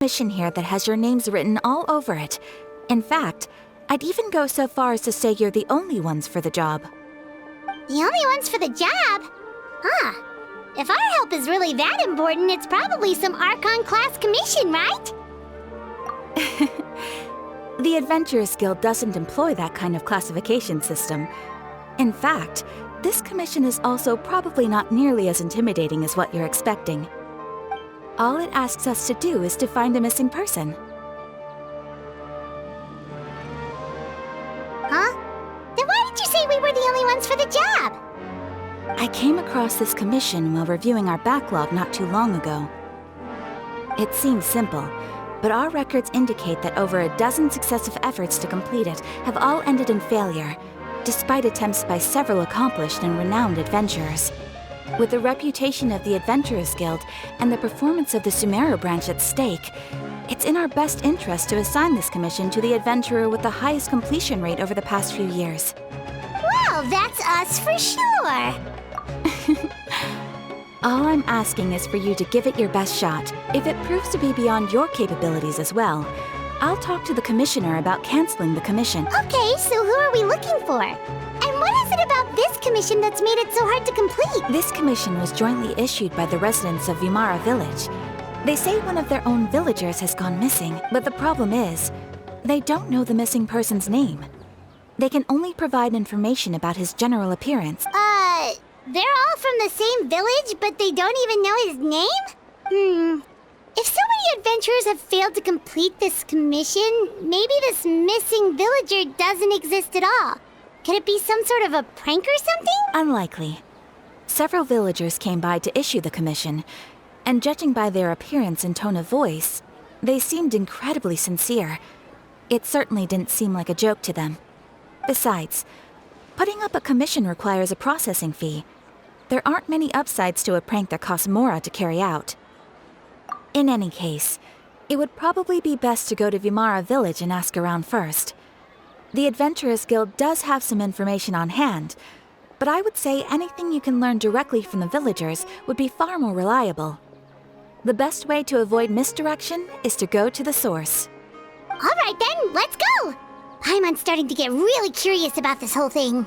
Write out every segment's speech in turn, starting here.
Mission here that has your names written all over it. In fact, I'd even go so far as to say you're the only ones for the job. The only ones for the job? Huh. If our help is really that important, it's probably some Archon class commission, right? The Adventurers Guild doesn't employ that kind of classification system. In fact, this commission is also probably not nearly as intimidating as what you're expecting. All it asks us to do is to find a missing person. Huh? Then why did you say we were the only ones for the job? I came across this commission while reviewing our backlog not too long ago. It seems simple, but our records indicate that over a dozen successive efforts to complete it have all ended in failure, despite attempts by several accomplished and renowned adventurers. With the reputation of the Adventurers Guild and the performance of the Sumeru branch at stake, it's in our best interest to assign this commission to the adventurer with the highest completion rate over the past few years. Well, that's us for sure! All I'm asking is for you to give it your best shot. If it proves to be beyond your capabilities as well, I'll talk to the commissioner about canceling the commission. Okay, so who are we looking for? And what is it about this commission that's made it so hard to complete? This commission was jointly issued by the residents of Vimara Village. They say one of their own villagers has gone missing, but the problem is, they don't know the missing person's name. They can only provide information about his general appearance. They're all from the same village, but they don't even know his name? If so many adventurers have failed to complete this commission, maybe this missing villager doesn't exist at all. Could it be some sort of a prank or something? Unlikely. Several villagers came by to issue the commission, and judging by their appearance and tone of voice, they seemed incredibly sincere. It certainly didn't seem like a joke to them. Besides, putting up a commission requires a processing fee. There aren't many upsides to a prank that costs Mora to carry out. In any case, it would probably be best to go to Vimara Village and ask around first. The Adventurers Guild does have some information on hand, but I would say anything you can learn directly from the villagers would be far more reliable. The best way to avoid misdirection is to go to the source. All right then, let's go! I'm starting to get really curious about this whole thing.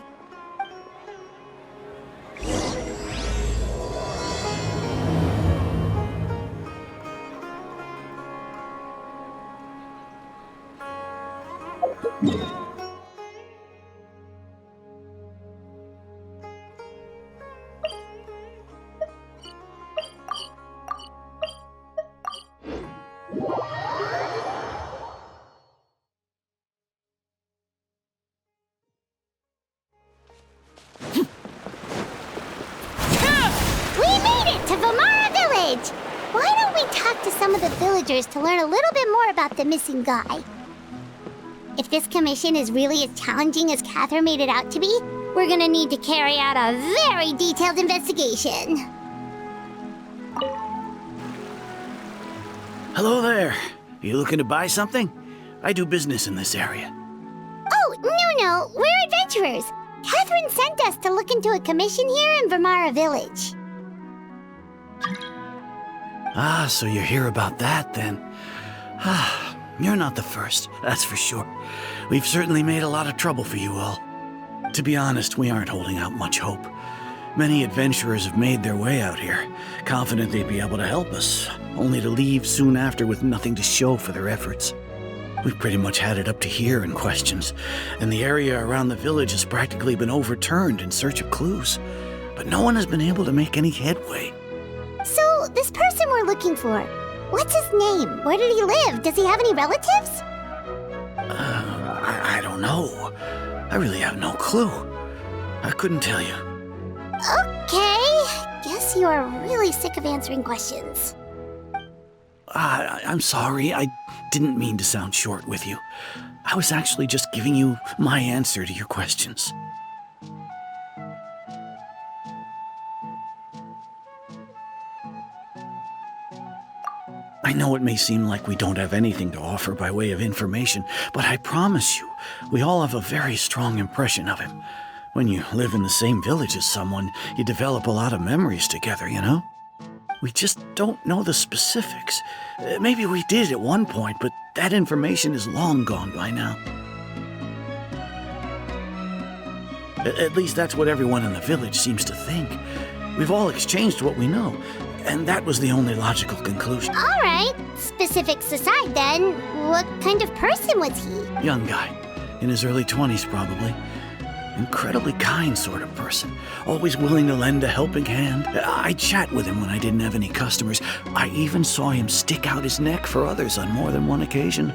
Why don't we talk to some of the villagers to learn a little bit more about the missing guy? If this commission is really as challenging as Catherine made it out to be, we're gonna need to carry out a very detailed investigation. Hello there. You looking to buy something? I do business in this area. Oh, no, we're adventurers. Catherine sent us to look into a commission here in Vimara Village. Ah, so you hear about that, then. Ah, you're not the first, that's for sure. We've certainly made a lot of trouble for you all. To be honest, we aren't holding out much hope. Many adventurers have made their way out here, confident they'd be able to help us, only to leave soon after with nothing to show for their efforts. We've pretty much had it up to here in questions, and the area around the village has practically been overturned in search of clues, but no one has been able to make any headway. So, this person we're looking for, what's his name? Where did he live? Does he have any relatives? I don't know. I really have no clue. I couldn't tell you. Okay, guess you are really sick of answering questions. I'm sorry, I didn't mean to sound short with you. I was actually just giving you my answer to your questions. I know it may seem like we don't have anything to offer by way of information, but I promise you, we all have a very strong impression of him. When you live in the same village as someone, you develop a lot of memories together, you know? We just don't know the specifics. Maybe we did at one point, but that information is long gone by now. At least that's what everyone in the village seems to think. We've all exchanged what we know, and that was the only logical conclusion. All right. Specifics aside then, what kind of person was he? Young guy, in his early 20s probably. Incredibly kind sort of person, always willing to lend a helping hand. I'd chat with him when I didn't have any customers. I even saw him stick out his neck for others on more than one occasion.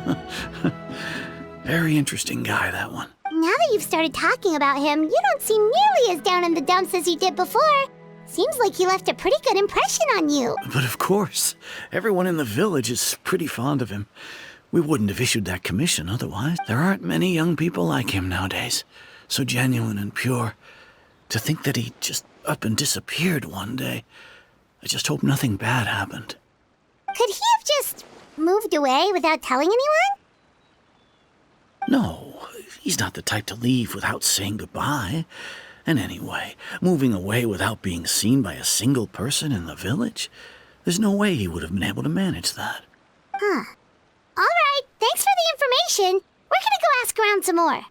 Very interesting guy, that one. Now that you've started talking about him, you don't seem nearly as down in the dumps as you did before. Seems like he left a pretty good impression on you. But of course, everyone in the village is pretty fond of him. We wouldn't have issued that commission otherwise. There aren't many young people like him nowadays. So genuine and pure. To think that he just up and disappeared one day. I just hope nothing bad happened. Could he have just moved away without telling anyone? No, he's not the type to leave without saying goodbye. And anyway, moving away without being seen by a single person in the village? There's no way he would have been able to manage that. Huh. All right, thanks for the information. We're gonna go ask around some more.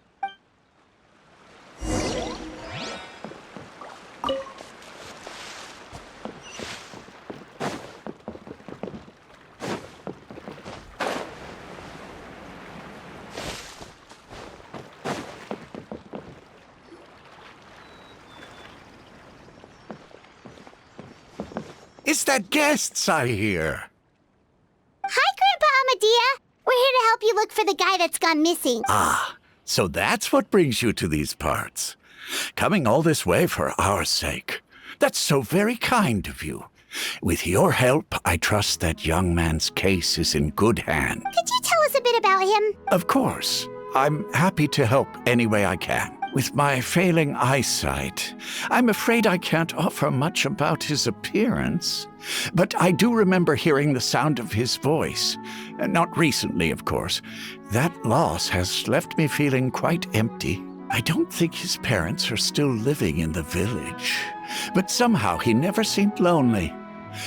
It's the guests I hear. Hi, Grandpa Amadea. We're here to help you look for the guy that's gone missing. Ah, so that's what brings you to these parts. Coming all this way for our sake. That's so very kind of you. With your help, I trust that young man's case is in good hand. Could you tell us a bit about him? Of course. I'm happy to help any way I can. With my failing eyesight, I'm afraid I can't offer much about his appearance. But I do remember hearing the sound of his voice. Not recently, of course. That loss has left me feeling quite empty. I don't think his parents are still living in the village. But somehow he never seemed lonely.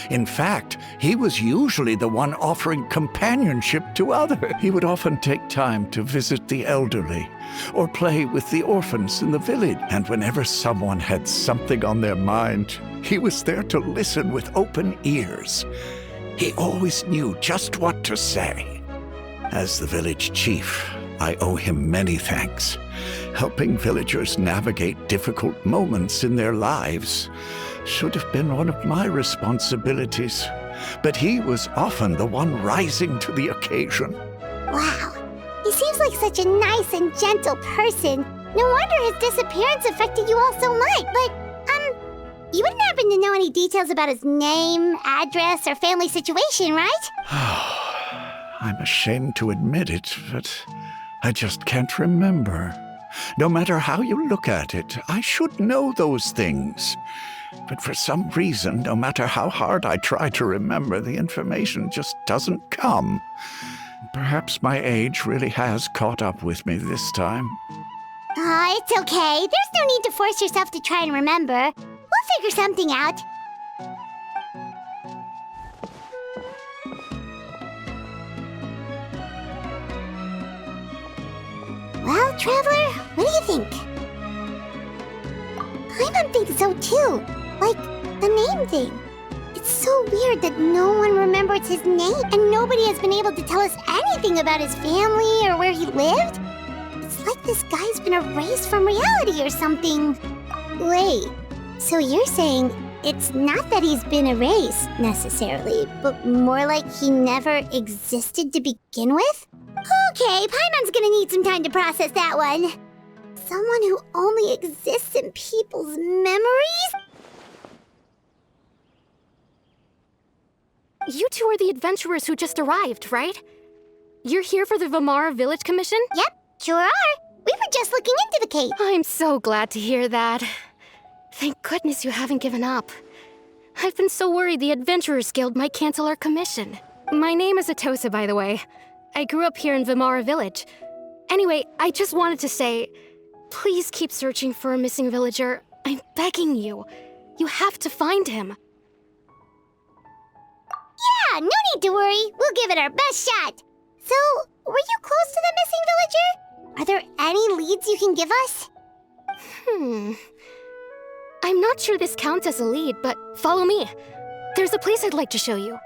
In fact, he was usually the one offering companionship to others. He would often take time to visit the elderly or play with the orphans in the village. And whenever someone had something on their mind, he was there to listen with open ears. He always knew just what to say. As the village chief, I owe him many thanks. Helping villagers navigate difficult moments in their lives should have been one of my responsibilities, but he was often the one rising to the occasion. Wow. He seems like such a nice and gentle person. No wonder his disappearance affected you all so much. But, you wouldn't happen to know any details about his name, address, or family situation, right? I'm ashamed to admit it, but I just can't remember. No matter how you look at it, I should know those things. But for some reason, no matter how hard I try to remember, the information just doesn't come. Perhaps my age really has caught up with me this time. It's okay. There's no need to force yourself to try and remember. We'll figure something out. Well, Traveler, what do you think? Paimon thinks so too. Like, the name thing. It's so weird that no one remembers his name, and nobody has been able to tell us anything about his family or where he lived. It's like this guy's been erased from reality or something. Wait, so you're saying it's not that he's been erased, necessarily, but more like he never existed to begin with? Okay, Paimon's gonna need some time to process that one. Someone who only exists in people's memories? You two are the adventurers who just arrived, right? You're here for the Vamara Village Commission? Yep, sure are. We were just looking into the cave. I'm so glad to hear that. Thank goodness you haven't given up. I've been so worried the Adventurers Guild might cancel our commission. My name is Atosa, by the way. I grew up here in Vimara Village. Anyway, I just wanted to say, please keep searching for a missing villager. I'm begging you. You have to find him. Yeah, no need to worry. We'll give it our best shot. So, were you close to the missing villager? Are there any leads you can give us? I'm not sure this counts as a lead, but follow me. There's a place I'd like to show you.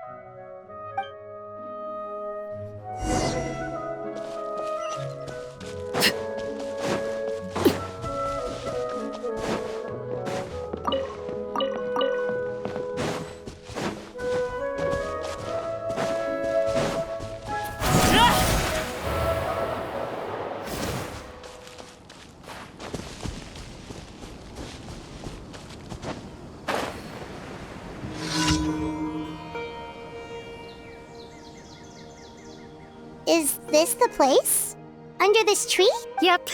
Is this the place? Under this tree? Yep.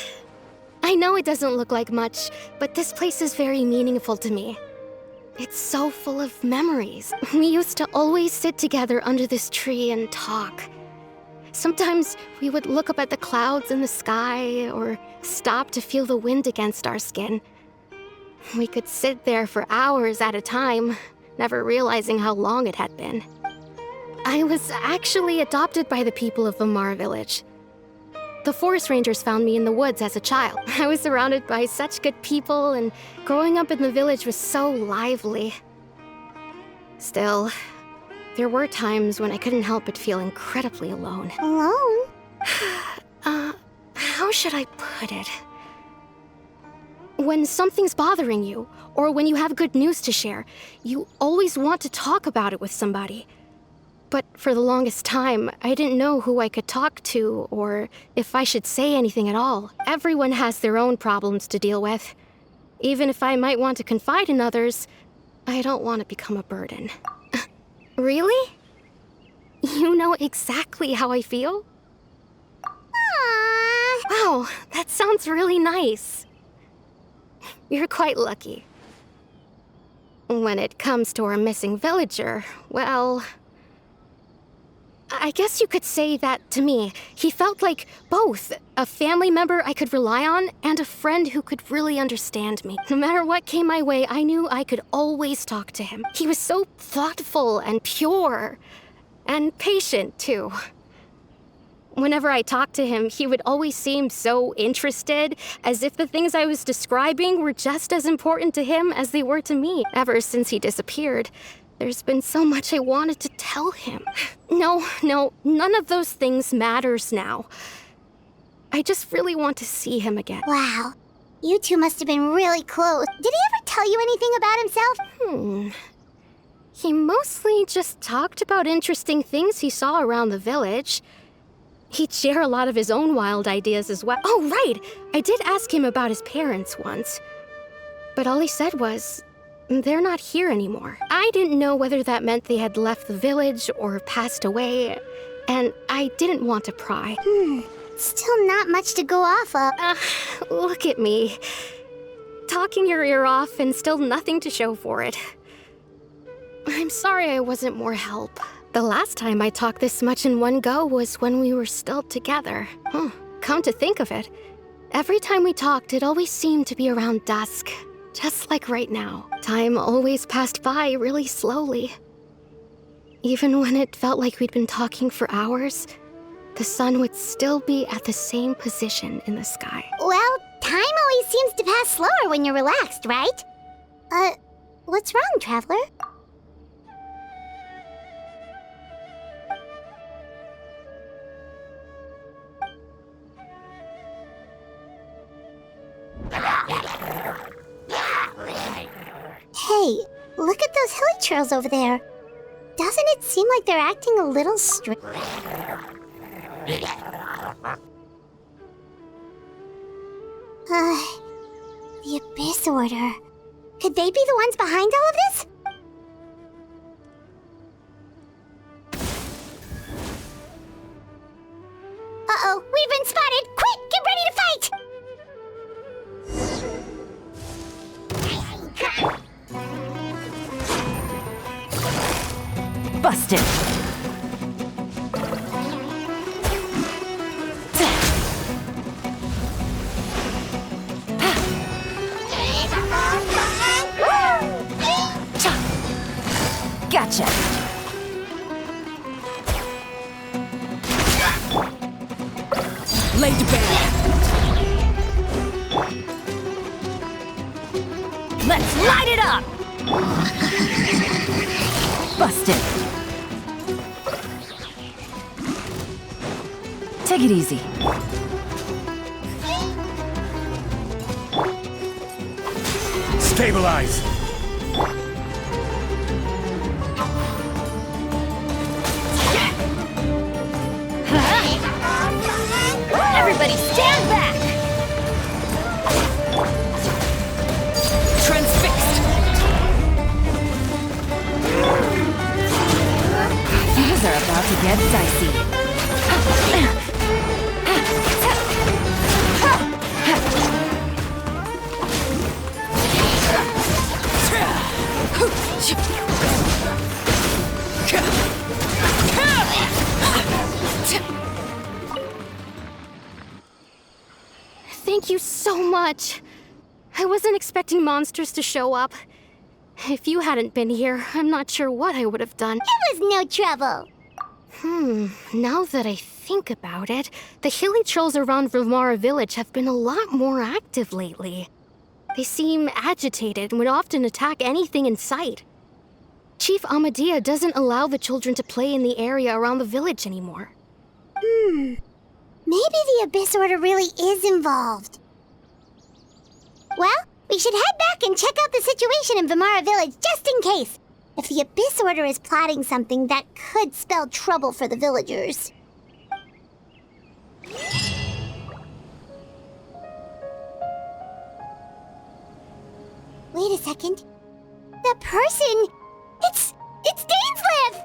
I know it doesn't look like much, but this place is very meaningful to me. It's so full of memories. We used to always sit together under this tree and talk. Sometimes we would look up at the clouds in the sky or stop to feel the wind against our skin. We could sit there for hours at a time, never realizing how long it had been. I was actually adopted by the people of Vimara Village. The forest rangers found me in the woods as a child. I was surrounded by such good people, and growing up in the village was so lively. Still, there were times when I couldn't help but feel incredibly alone. Alone? How should I put it? When something's bothering you, or when you have good news to share, you always want to talk about it with somebody. But for the longest time, I didn't know who I could talk to or if I should say anything at all. Everyone has their own problems to deal with. Even if I might want to confide in others, I don't want to become a burden. Really? You know exactly how I feel? Aww. Wow, that sounds really nice. You're quite lucky. When it comes to our missing villager, well, I guess you could say that to me. He felt like both a family member I could rely on and a friend who could really understand me. No matter what came my way, I knew I could always talk to him. He was so thoughtful and pure, and patient too. Whenever I talked to him, he would always seem so interested, as if the things I was describing were just as important to him as they were to me. Ever since he disappeared, there's been so much I wanted to tell him. No, none of those things matters now. I just really want to see him again. Wow. You two must have been really close. Did he ever tell you anything about himself? He mostly just talked about interesting things he saw around the village. He'd share a lot of his own wild ideas as well. Oh, right! I did ask him about his parents once. But all he said was, they're not here anymore. I didn't know whether that meant they had left the village or passed away, and I didn't want to pry. Still not much to go off of. Look at me. Talking your ear off and still nothing to show for it. I'm sorry I wasn't more help. The last time I talked this much in one go was when we were still together. Come to think of it, every time we talked, it always seemed to be around dusk. Just like right now. Time always passed by really slowly. Even when it felt like we'd been talking for hours, the sun would still be at the same position in the sky. Well, time always seems to pass slower when you're relaxed, right? What's wrong, Traveler? Hey, look at those hilly trails over there. Doesn't it seem like they're acting a little strange? The Abyss Order. Could they be the ones behind all of this? Uh-oh, we've been spotted! Quick, get ready to fight! Busted! laid bare. Let's light it up! Busted. Take it easy. Stabilize! Everybody stand back! Transfixed! Things are about to get dicey. Thank you so much. I wasn't expecting monsters to show up. If you hadn't been here, I'm not sure what I would have done. It was no trouble. Now that I think about it, the hilly trolls around Vilmara village have been a lot more active lately. They seem agitated and would often attack anything in sight. Chief Amadea doesn't allow the children to play in the area around the village anymore. Maybe the Abyss Order really is involved. Well, we should head back and check out the situation in Vilmara village just in case. If the Abyss Order is plotting something that could spell trouble for the villagers. Wait a second. That person... It's Dainsleif!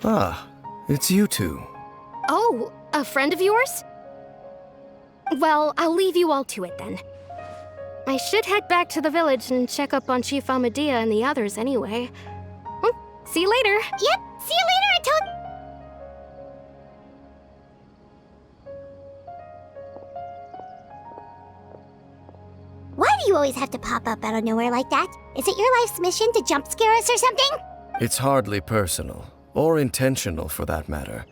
Ah, it's you two. Oh, a friend of yours? Well, I'll leave you all to it then. I should head back to the village and check up on Chief Amadea and the others anyway. See you later. Yep, see you later, Archon! Why do you always have to pop up out of nowhere like that? Is it your life's mission to jump scare us or something? It's hardly personal, or intentional for that matter.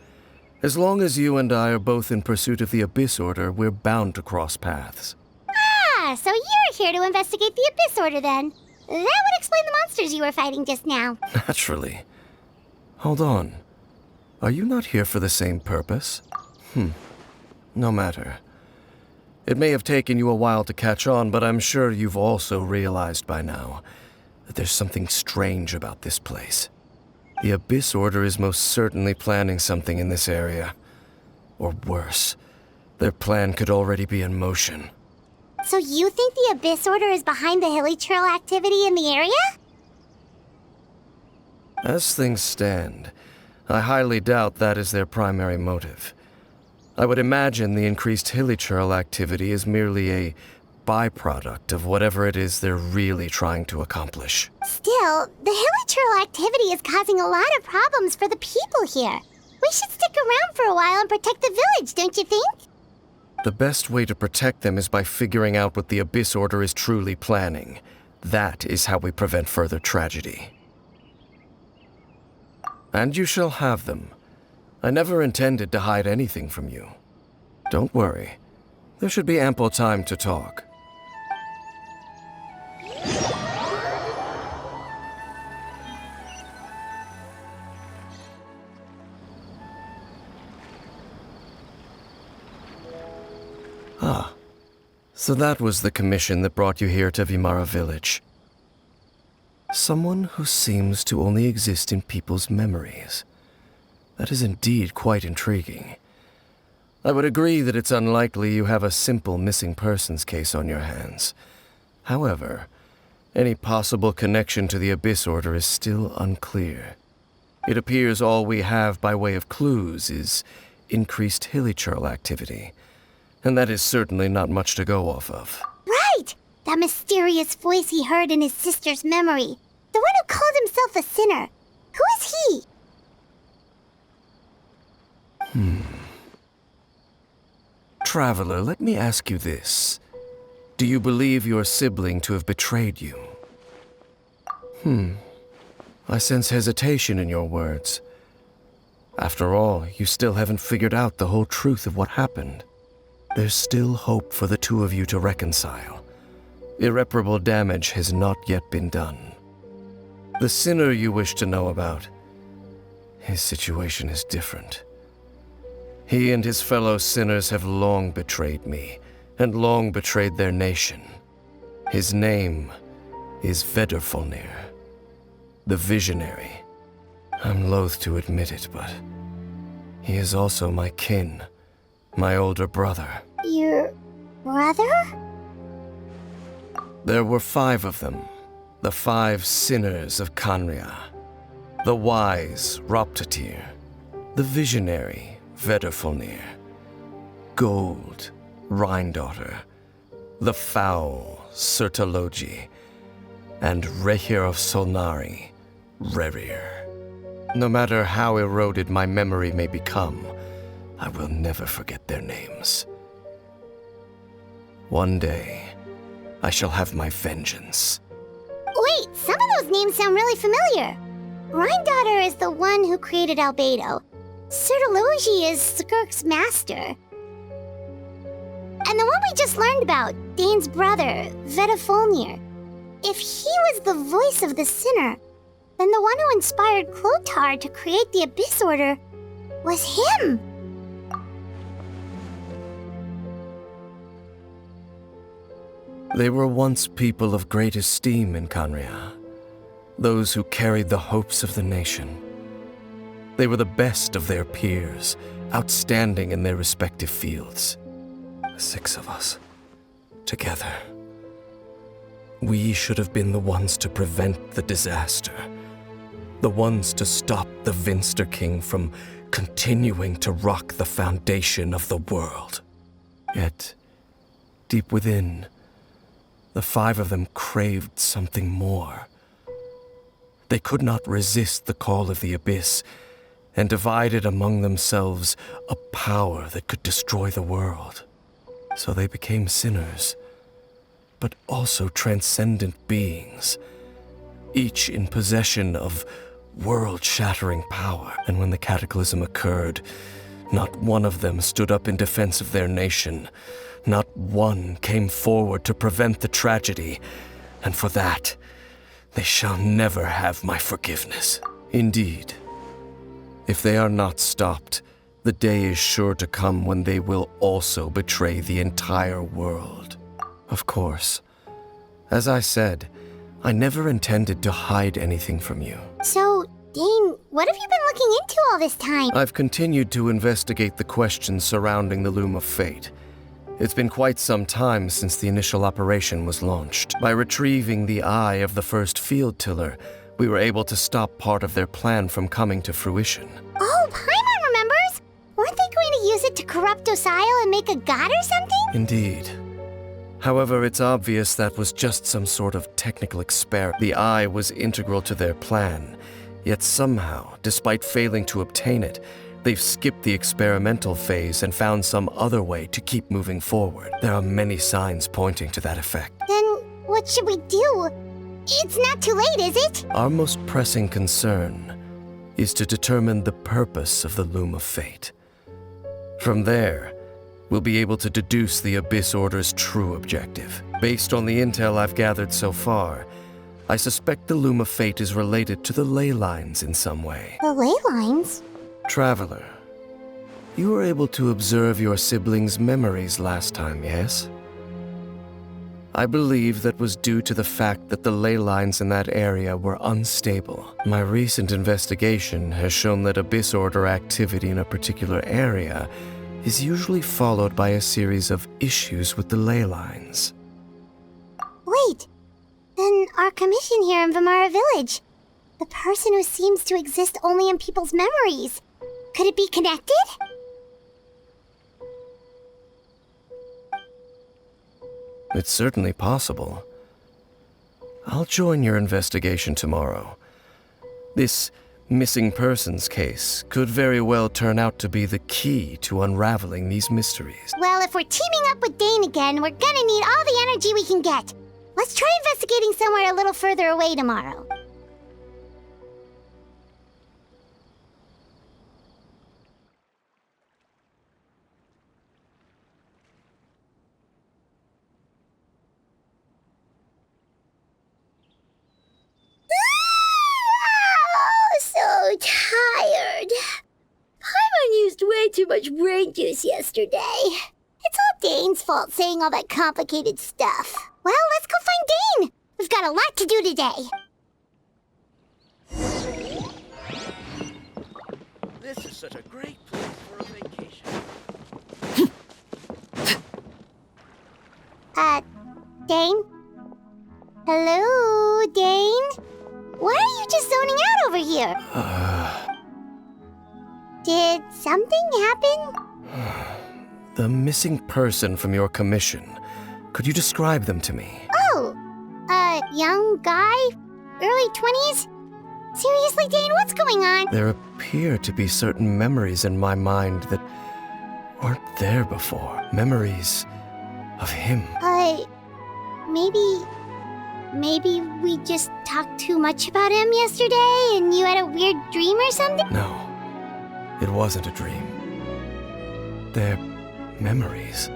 As long as you and I are both in pursuit of the Abyss Order, we're bound to cross paths. Ah, so you're here to investigate the Abyss Order then. That would explain the monsters you were fighting just now. Naturally. Hold on. Are you not here for the same purpose? No matter. It may have taken you a while to catch on, but I'm sure you've also realized by now that there's something strange about this place. The Abyss Order is most certainly planning something in this area. Or worse, their plan could already be in motion. So you think the Abyss Order is behind the hilly trail activity in the area? As things stand, I highly doubt that is their primary motive. I would imagine the increased hilichurl activity is merely a byproduct of whatever it is they're really trying to accomplish. Still, the hilichurl activity is causing a lot of problems for the people here. We should stick around for a while and protect the village, don't you think? The best way to protect them is by figuring out what the Abyss Order is truly planning. That is how we prevent further tragedy. And you shall have them. I never intended to hide anything from you. Don't worry. There should be ample time to talk. Ah, so that was the commission that brought you here to Vilmara village. Someone who seems to only exist in people's memories. That is indeed quite intriguing. I would agree that it's unlikely you have a simple missing persons case on your hands. However, any possible connection to the Abyss Order is still unclear. It appears all we have by way of clues is increased hilichurl activity, and that is certainly not much to go off of. Right! That mysterious voice he heard in his sister's memory. The one who called himself a sinner. Who is he? Traveler, let me ask you this. Do you believe your sibling to have betrayed you? I sense hesitation in your words. After all, you still haven't figured out the whole truth of what happened. There's still hope for the two of you to reconcile. Irreparable damage has not yet been done. The sinner you wish to know about, his situation is different. He and his fellow sinners have long betrayed me, and long betrayed their nation. His name is Vedrfolnir, the Visionary. I'm loath to admit it, but he is also my kin, my older brother. Your brother? There were 5 of them, the 5 sinners of Khaenri'ah. The wise Roptatyr, the visionary Vedrfolnir, Gold Rhindaughter, the foul Sertologi, and Rehir of Solnari, Rerir. No matter how eroded my memory may become, I will never forget their names. One day, I shall have my vengeance. Wait, some of those names sound really familiar. Rhindaughter is the one who created Albedo. Sertologi is Skirk's master. And the one we just learned about, Dane's brother, Vedrfolnir. If he was the voice of the sinner, then the one who inspired Clothar to create the Abyss Order was him. They were once people of great esteem in Khaenri'ah, those who carried the hopes of the nation. They were the best of their peers, outstanding in their respective fields. The 6 of us, together. We should have been the ones to prevent the disaster. The ones to stop the Vinster King from continuing to rock the foundation of the world. Yet, deep within, the 5 of them craved something more. They could not resist the call of the Abyss, and divided among themselves a power that could destroy the world. So they became sinners, but also transcendent beings, each in possession of world-shattering power. And when the cataclysm occurred, not one of them stood up in defense of their nation. Not one came forward to prevent the tragedy, and for that, they shall never have my forgiveness. Indeed, if they are not stopped, the day is sure to come when they will also betray the entire world. Of course, as I said, I never intended to hide anything from you. So, Dane, what have you been looking into all this time? I've continued to investigate the questions surrounding the Loom of Fate. It's been quite some time since the initial operation was launched. By retrieving the eye of the first field tiller, we were able to stop part of their plan from coming to fruition. Oh, Paimon remembers! Weren't they going to use it to corrupt Osial and make a god or something? Indeed. However, it's obvious that was just some sort of technical experiment. The eye was integral to their plan, yet somehow, despite failing to obtain it, they've skipped the experimental phase and found some other way to keep moving forward. There are many signs pointing to that effect. Then, what should we do? It's not too late, is it? Our most pressing concern is to determine the purpose of the Loom of Fate. From there, we'll be able to deduce the Abyss Order's true objective. Based on the intel I've gathered so far, I suspect the Loom of Fate is related to the ley lines in some way. The ley lines? Traveler, you were able to observe your siblings' memories last time, yes? I believe that was due to the fact that the ley lines in that area were unstable. My recent investigation has shown that Abyss Order activity in a particular area is usually followed by a series of issues with the ley lines. Wait, then our commission here in Vimara Village, the person who seems to exist only in people's memories, could it be connected? It's certainly possible. I'll join your investigation tomorrow. This missing persons case could very well turn out to be the key to unraveling these mysteries. Well, if we're teaming up with Dane again, we're gonna need all the energy we can get. Let's try investigating somewhere a little further away tomorrow. way too much brain juice yesterday. It's all Dane's fault saying all that complicated stuff. Well, let's go find Dane. We've got a lot to do today. This is such a great place for a vacation. Dane? Hello, Dane? Why are you just zoning out over here? Did something happen? The missing person from your commission. Could you describe them to me? Oh, young guy? Early 20s? Seriously, Dane, what's going on? There appear to be certain memories in my mind that weren't there before. Memories of him. Maybe we just talked too much about him yesterday and you had a weird dream or something? No, it wasn't a dream. They're memories.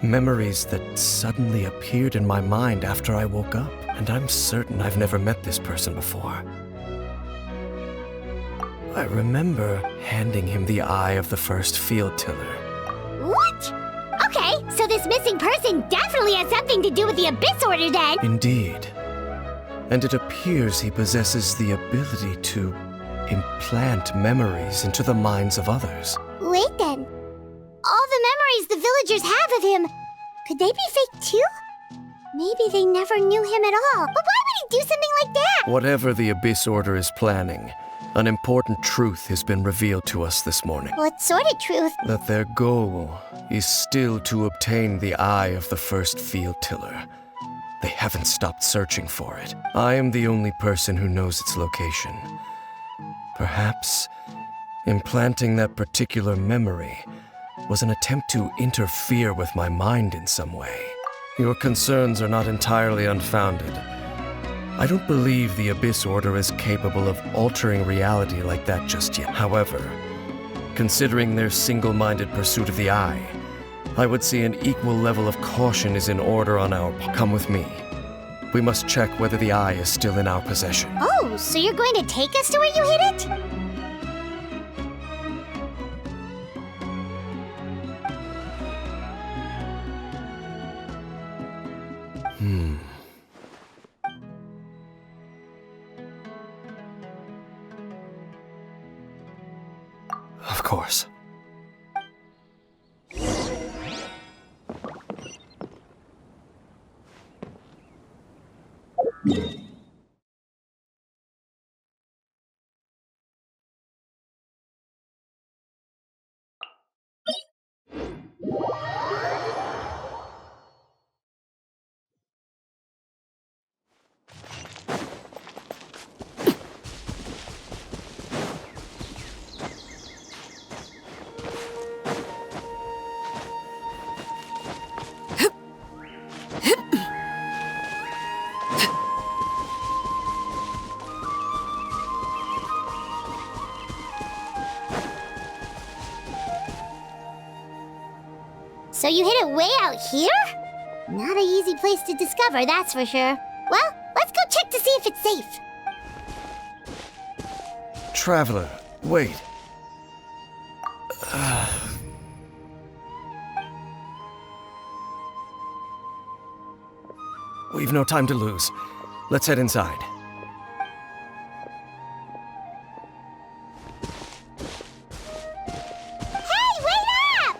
Memories that suddenly appeared in my mind after I woke up. And I'm certain I've never met this person before. I remember handing him the eye of the first field tiller. What? Okay, so this missing person definitely has something to do with the Abyss Order then. Indeed. And it appears he possesses the ability to implant memories into the minds of others. Wait then. All the memories the villagers have of him, could they be fake too? Maybe they never knew him at all. But why would he do something like that? Whatever the Abyss Order is planning, an important truth has been revealed to us this morning. What sort of truth? That their goal is still to obtain the eye of the first field tiller. They haven't stopped searching for it. I am the only person who knows its location. Perhaps implanting that particular memory was an attempt to interfere with my mind in some way. Your concerns are not entirely unfounded. I don't believe the Abyss Order is capable of altering reality like that just yet. However, considering their single-minded pursuit of the eye, I would say an equal level of caution is in order on our part. Come with me. We must check whether the eye is still in our possession. Oh, so you're going to take us to where you hid it? Of course. So you hid it way out here? Not an easy place to discover, that's for sure. Well, let's go check to see if it's safe. Traveler, wait. We've no time to lose. Let's head inside. Hey, wait up!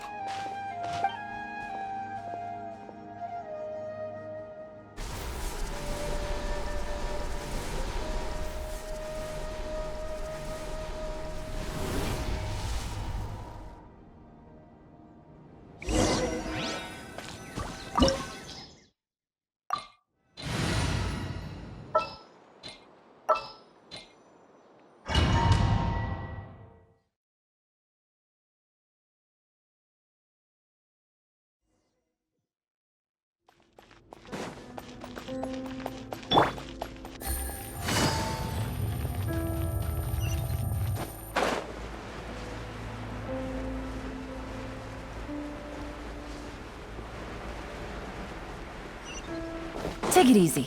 Take it easy.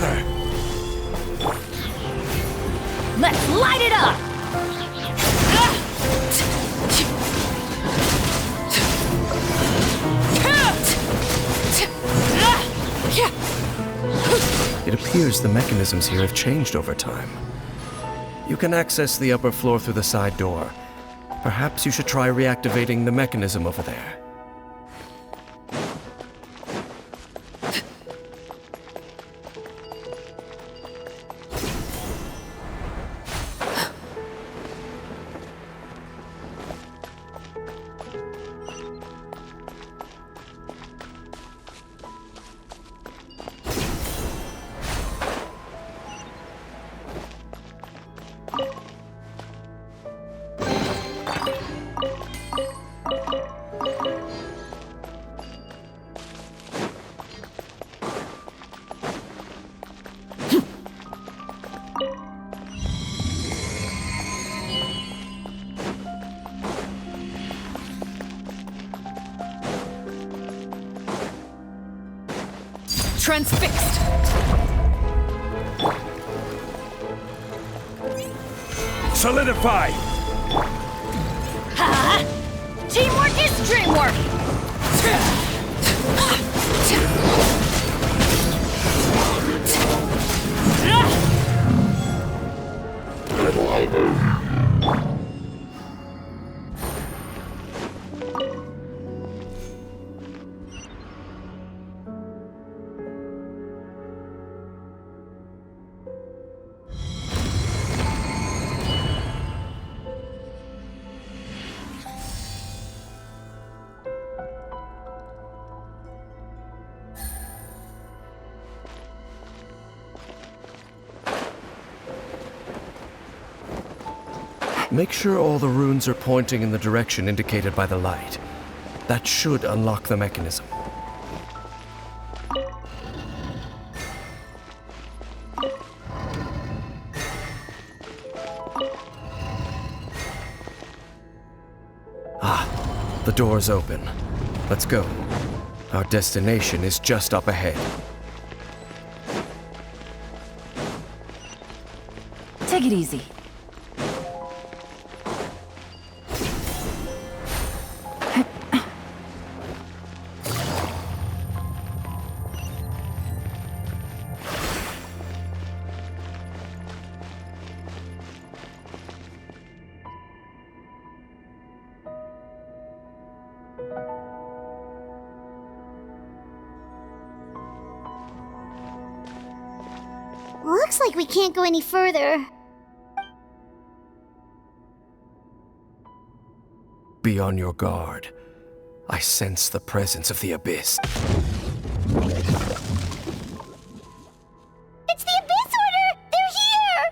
Gather! Let's light it up! It appears the mechanisms here have changed over time. You can access the upper floor through the side door. Perhaps you should try reactivating the mechanism over there. Transfixed! Solidify! Ha! Teamwork is dreamwork! Make sure all the runes are pointing in the direction indicated by the light. That should unlock the mechanism. Ah, the door's open. Let's go. Our destination is just up ahead. Take it easy. Looks like we can't go any further. Be on your guard. I sense the presence of the Abyss. It's the Abyss Order! They're here!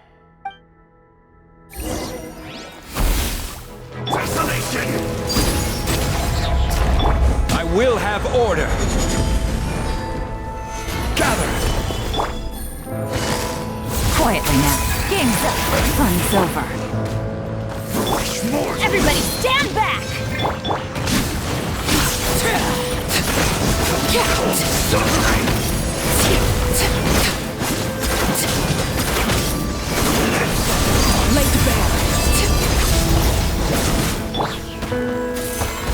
Desolation! I will have order! Gather! Quietly now. Game's up. Fun's over. Everybody stand back! Lay to bear.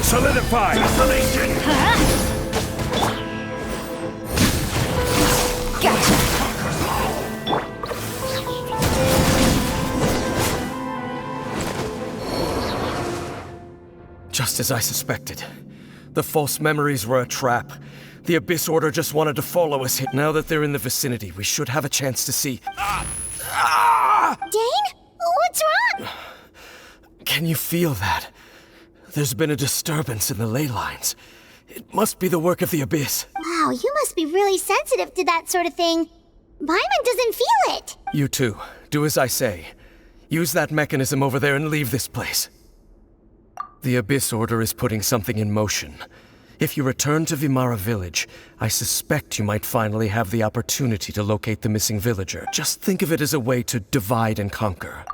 Solidify! Desolation! Gotcha! Just as I suspected. The false memories were a trap. The Abyss Order just wanted to follow us here. Now that they're in the vicinity, we should have a chance to see. Dane? What's wrong? Can you feel that? There's been a disturbance in the ley lines. It must be the work of the Abyss. Wow, you must be really sensitive to that sort of thing. Paimon doesn't feel it. You too. Do as I say. Use that mechanism over there and leave this place. The Abyss Order is putting something in motion. If you return to Vimara Village, I suspect you might finally have the opportunity to locate the missing villager. Just think of it as a way to divide and conquer.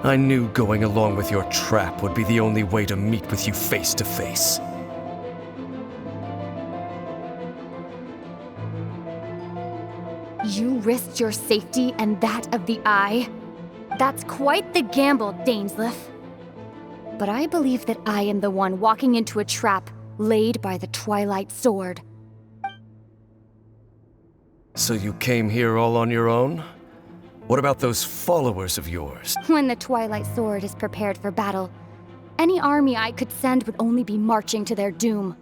I knew going along with your trap would be the only way to meet with you face to face. You risked your safety and that of the Eye? That's quite the gamble, Dainsleif. But I believe that I am the one walking into a trap laid by the Twilight Sword. So you came here all on your own? What about those followers of yours? When the Twilight Sword is prepared for battle, any army I could send would only be marching to their doom.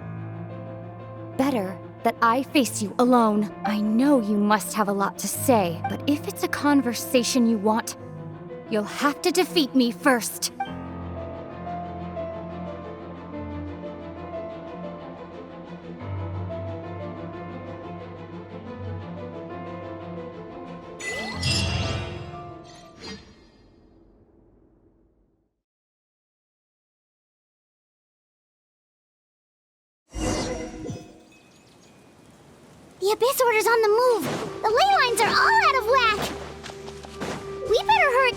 Better that I face you alone. I know you must have a lot to say, but if it's a conversation you want, you'll have to defeat me first. The Abyss Order's on the move. The ley lines are all out of whack. We better hurry.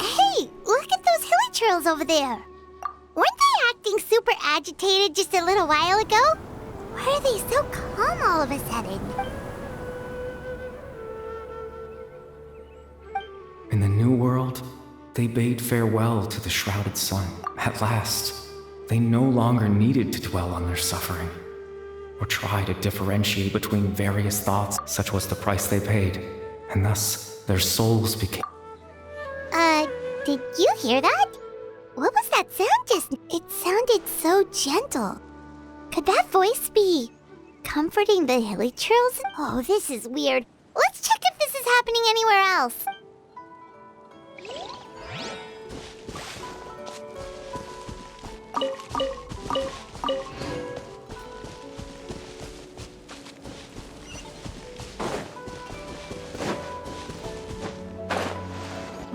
Hey, look at those hilly trails over there. Weren't they acting super agitated just a little while ago? Why are they so calm all of a sudden? In the New World, they bade farewell to the shrouded sun. At last, they no longer needed to dwell on their suffering, or try to differentiate between various thoughts. Such was the price they paid, and thus their souls became... Did you hear that? What was that sound just... It sounded so gentle. Could that voice be comforting the hilly trails? Oh, this is weird. Let's check if this is happening anywhere else.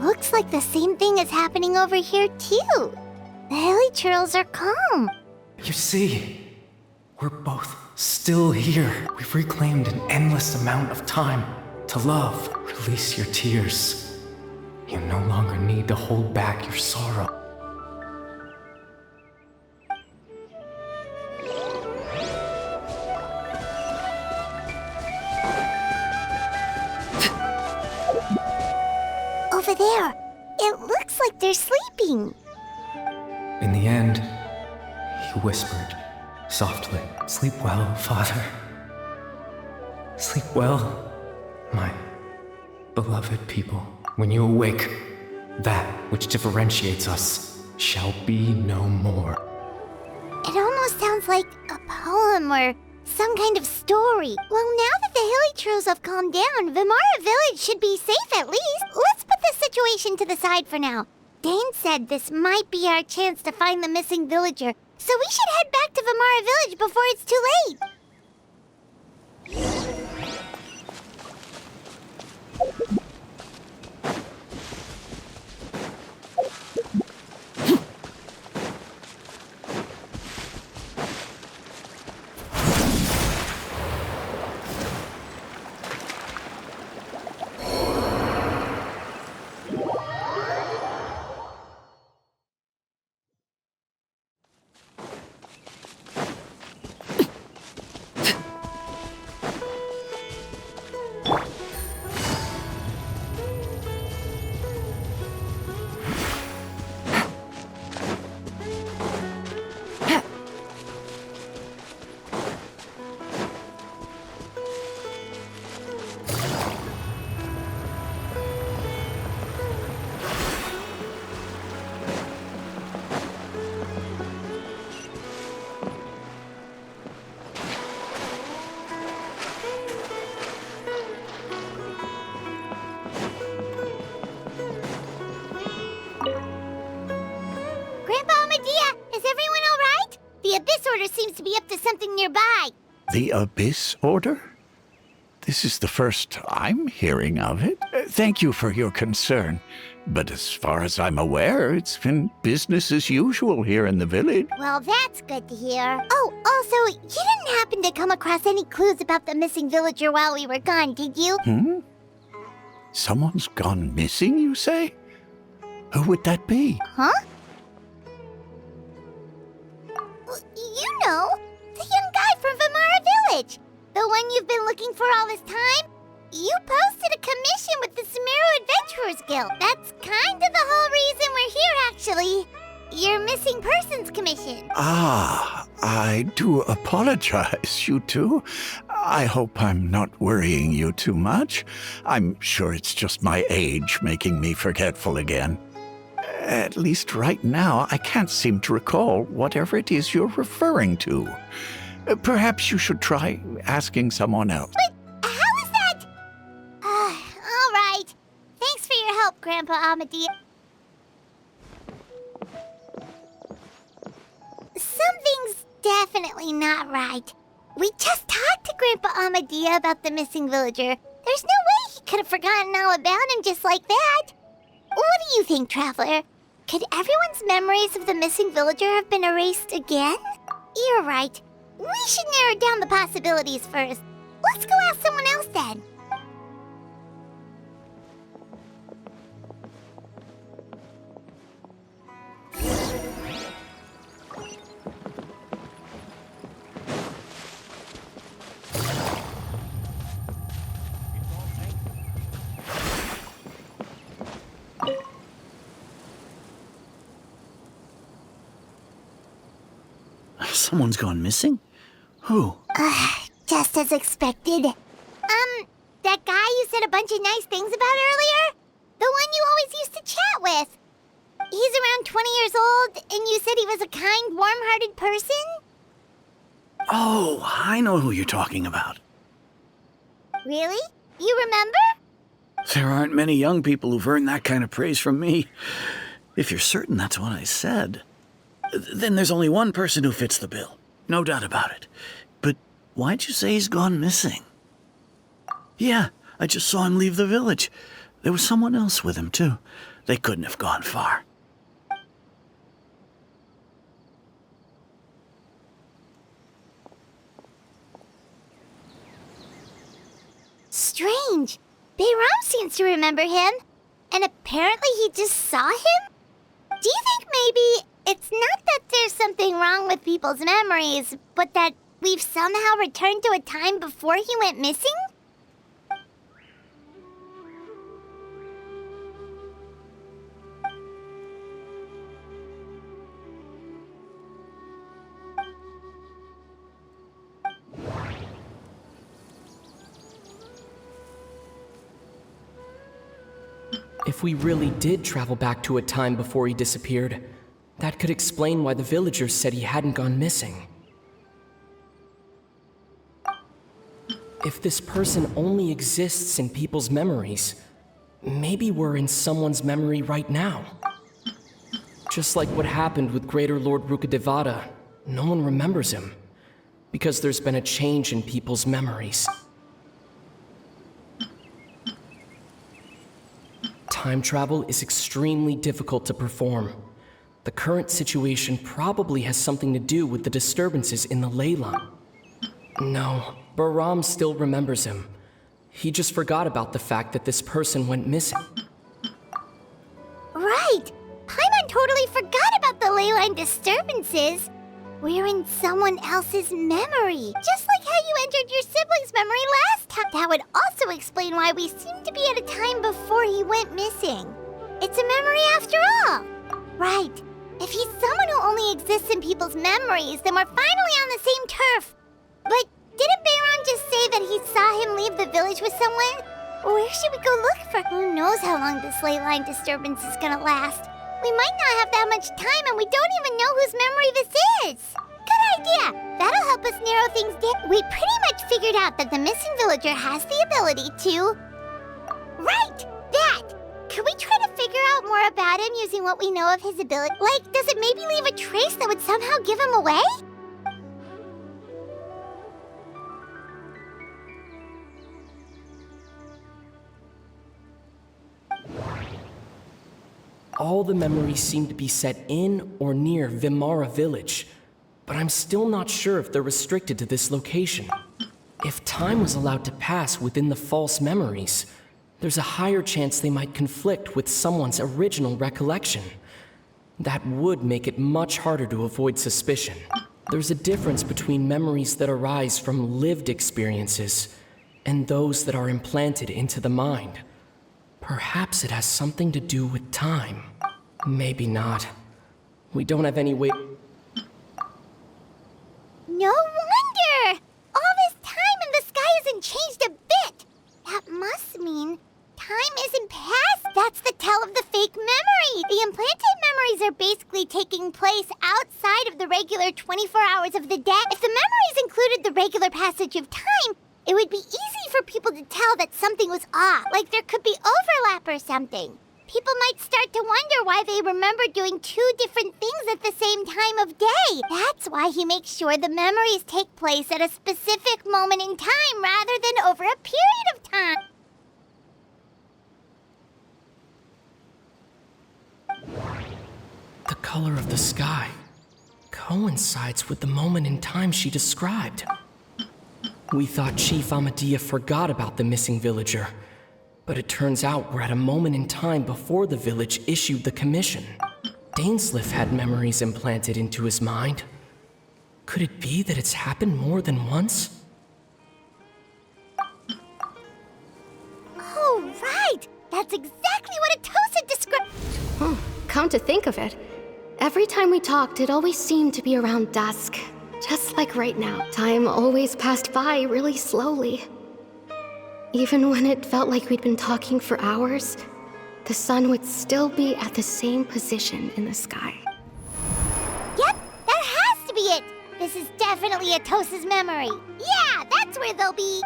Looks like the same thing is happening over here, too. The hilly trails are calm. You see, we're both still here. We've reclaimed an endless amount of time to love. Release your tears. You no longer need to hold back your sorrow. Over there. It looks like they're sleeping. In the end, he whispered softly, "Sleep well, Father. Sleep well, my beloved people. When you awake, that which differentiates us shall be no more." It almost sounds like a poem or some kind of story. Well, now that the hilly trails have calmed down, Vimara Village should be safe at least. Let's put this situation to the side for now. Dane said this might be our chance to find the missing villager, so we should head back to Vimara Village before it's too late. Seems to be up to something nearby. The Abyss Order? This is the first I'm hearing of it. Thank you for your concern. But as far as I'm aware, it's been business as usual here in the village. Well, that's good to hear. Oh, also, you didn't happen to come across any clues about the missing villager while we were gone, did you? Someone's gone missing, you say? Who would that be? Huh? You know, the young guy from Vimara Village. The one you've been looking for all this time. You posted a commission with the Sumeru Adventurers Guild. That's kind of the whole reason we're here, actually. Your missing persons commission. Ah, I do apologize, you two. I hope I'm not worrying you too much. I'm sure it's just my age making me forgetful again. At least right now, I can't seem to recall whatever it is you're referring to. Perhaps you should try asking someone else. But how is that? All right. Thanks for your help, Grandpa Amadia. Something's definitely not right. We just talked to Grandpa Amadia about the missing villager. There's no way he could have forgotten all about him just like that. What do you think, Traveler? Could everyone's memories of the missing villager have been erased again? You're right. We should narrow down the possibilities first. Let's go ask someone else then. Someone's gone missing? Who? Just as expected. That guy you said a bunch of nice things about earlier? The one you always used to chat with. He's around 20 years old, and you said he was a kind, warm-hearted person? Oh, I know who you're talking about. Really? You remember? There aren't many young people who've earned that kind of praise from me. If you're certain that's what I said, then there's only one person who fits the bill. No doubt about it. But why'd you say he's gone missing? Yeah, I just saw him leave the village. There was someone else with him, too. They couldn't have gone far. Strange. Bayram seems to remember him. And apparently he just saw him? Do you think maybe it's not that there's something wrong with people's memories, but that we've somehow returned to a time before he went missing? If we really did travel back to a time before he disappeared, that could explain why the villagers said he hadn't gone missing. If this person only exists in people's memories, maybe we're in someone's memory right now. Just like what happened with Greater Lord Rukadevada, no one remembers him, because there's been a change in people's memories. Time travel is extremely difficult to perform. The current situation probably has something to do with the disturbances in the ley line. No, Bahram still remembers him. He just forgot about the fact that this person went missing. Right! Paimon totally forgot about the ley line disturbances. We're in someone else's memory. Just like how you entered your sibling's memory last time. That would also explain why we seem to be at a time before he went missing. It's a memory after all. Right. If he's someone who only exists in people's memories, then we're finally on the same turf. But didn't Bayron just say that he saw him leave the village with someone? Where should we go look for? Who knows how long this ley line disturbance is gonna last? We might not have that much time, and we don't even know whose memory this is. Good idea. That'll help us narrow things down. We pretty much figured out that the missing villager has the ability to... Right! That! Can we try to figure out more about him using what we know of his ability? Like, does it maybe leave a trace that would somehow give him away? All the memories seem to be set in or near Vimara village, but I'm still not sure if they're restricted to this location. If time was allowed to pass within the false memories, there's a higher chance they might conflict with someone's original recollection. That would make it much harder to avoid suspicion. There's a difference between memories that arise from lived experiences and those that are implanted into the mind. Perhaps it has something to do with time. Maybe not. We don't have any way... No wonder! All this time and the sky hasn't changed a bit! That must mean time isn't past. That's the tell of the fake memory. The implanted memories are basically taking place outside of the regular 24 hours of the day. If the memories included the regular passage of time, it would be easy for people to tell that something was off, like there could be overlap or something. People might start to wonder why they remember doing two different things at the same time of day. That's why he makes sure the memories take place at a specific moment in time rather than over a period of time. The color of the sky coincides with the moment in time she described. We thought Chief Amadea forgot about the missing villager, but it turns out we're at a moment in time before the village issued the commission. Dainsleif had memories implanted into his mind. Could it be that it's happened more than once? Oh, right! That's exactly what Atosa described. Come to think of it, every time we talked, it always seemed to be around dusk. Just like right now. Time always passed by really slowly. Even when it felt like we'd been talking for hours, the sun would still be at the same position in the sky. Yep, that has to be it! This is definitely Atosa's memory. Yeah, that's where they'll be.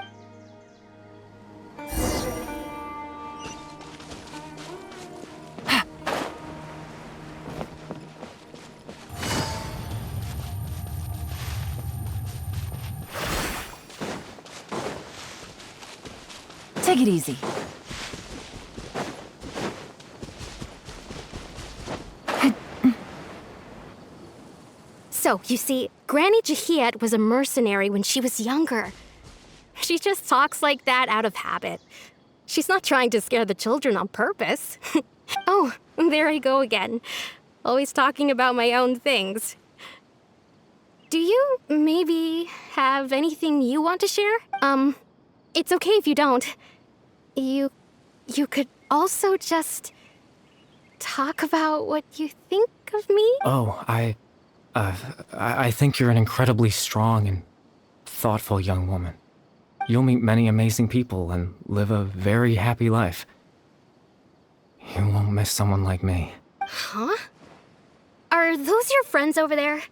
Take it easy. So, you see, Granny Jahiet was a mercenary when she was younger. She just talks like that out of habit. She's not trying to scare the children on purpose. Oh, there I go again. Always talking about my own things. Do you maybe have anything you want to share? It's okay if you don't. You could also just talk about what you think of me? Oh, I think you're an incredibly strong and thoughtful young woman. You'll meet many amazing people and live a very happy life. You won't miss someone like me. Huh? Are those your friends over there?